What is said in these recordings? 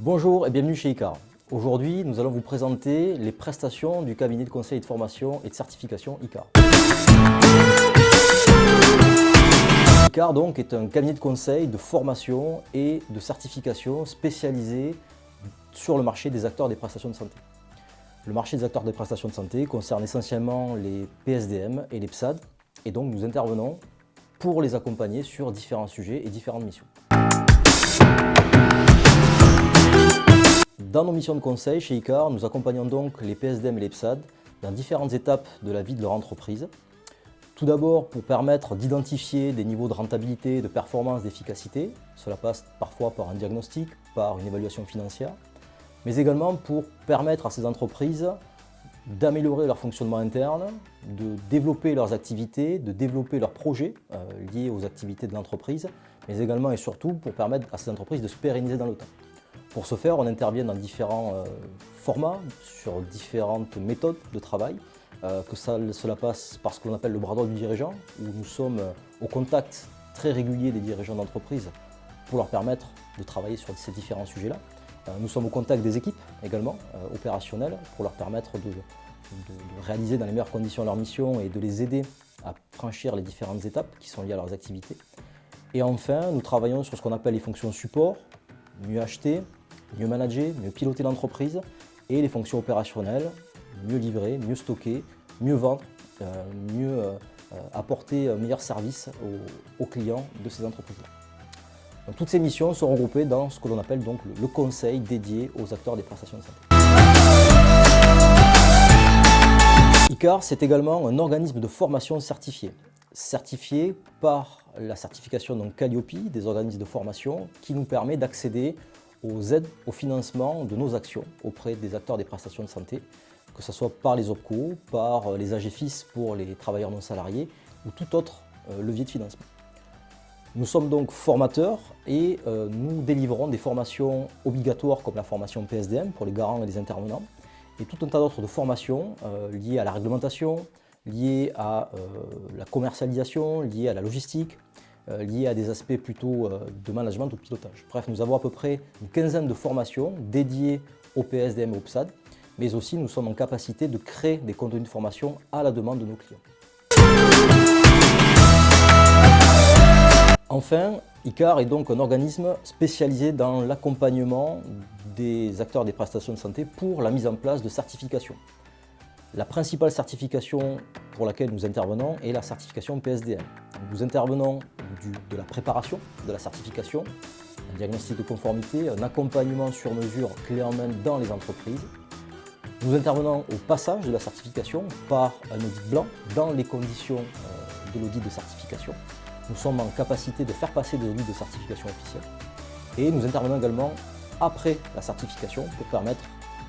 Bonjour et bienvenue chez ICAR. Aujourd'hui, nous allons vous présenter les prestations du cabinet de conseil de formation et de certification ICAR. ICAR donc est un cabinet de conseil de formation et de certification spécialisé sur le marché des acteurs des prestations de santé. Le marché des acteurs des prestations de santé concerne essentiellement les PSDM et les PSAD, et donc nous intervenons pour les accompagner sur différents sujets et différentes missions. Dans nos missions de conseil chez ICAR, nous accompagnons donc les PSDM et les PSAD dans différentes étapes de la vie de leur entreprise. Tout d'abord pour permettre d'identifier des niveaux de rentabilité, de performance, d'efficacité. Cela passe parfois par un diagnostic, par une évaluation financière, mais également pour permettre à ces entreprises d'améliorer leur fonctionnement interne, de développer leurs activités, de développer leurs projets liés aux activités de l'entreprise, mais également et surtout pour permettre à ces entreprises de se pérenniser dans le temps. Pour ce faire, on intervient dans différents formats, sur différentes méthodes de travail, que cela passe par ce que l'on appelle le bras droit du dirigeant, où nous sommes au contact très régulier des dirigeants d'entreprise pour leur permettre de travailler sur ces différents sujets-là. Nous sommes au contact des équipes également, opérationnelles, pour leur permettre de réaliser dans les meilleures conditions leur mission et de les aider à franchir les différentes étapes qui sont liées à leurs activités. Et enfin, nous travaillons sur ce qu'on appelle les fonctions support, mieux acheter, mieux manager, mieux piloter l'entreprise, et les fonctions opérationnelles, mieux livrer, mieux stocker, mieux vendre, mieux apporter un meilleur service aux clients de ces entreprises-là. Donc, toutes ces missions sont regroupées dans ce que l'on appelle donc le conseil dédié aux acteurs des prestations de santé. ICAR, c'est également un organisme de formation certifié par la certification donc Calliope, des organismes de formation, qui nous permet d'accéder aux aides, au financement de nos actions auprès des acteurs des prestations de santé, que ce soit par les OPCO, par les AGFIS pour les travailleurs non salariés ou tout autre levier de financement. Nous sommes donc formateurs et nous délivrons des formations obligatoires comme la formation PSDM pour les garants et les intervenants, et tout un tas d'autres de formations liées à la réglementation, liées à la commercialisation, liées à la logistique, liées à des aspects plutôt de management ou de pilotage. Bref, nous avons à peu près une quinzaine de formations dédiées au PSDM et au PSAD, mais aussi nous sommes en capacité de créer des contenus de formation à la demande de nos clients. Enfin, ICAR est donc un organisme spécialisé dans l'accompagnement des acteurs des prestations de santé pour la mise en place de certifications. La principale certification pour laquelle nous intervenons est la certification PSDM. Nous intervenons de la préparation de la certification, un diagnostic de conformité, un accompagnement sur mesure clé en main dans les entreprises. Nous intervenons au passage de la certification par un audit blanc dans les conditions de l'audit de certification. Nous sommes en capacité de faire passer des audits de certification officiels. Et nous intervenons également après la certification pour permettre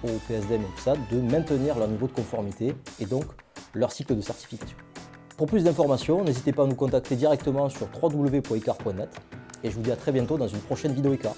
aux PSDM et aux PSAD de maintenir leur niveau de conformité et donc leur cycle de certification. Pour plus d'informations, n'hésitez pas à nous contacter directement sur www.icar.net et je vous dis à très bientôt dans une prochaine vidéo ICAR.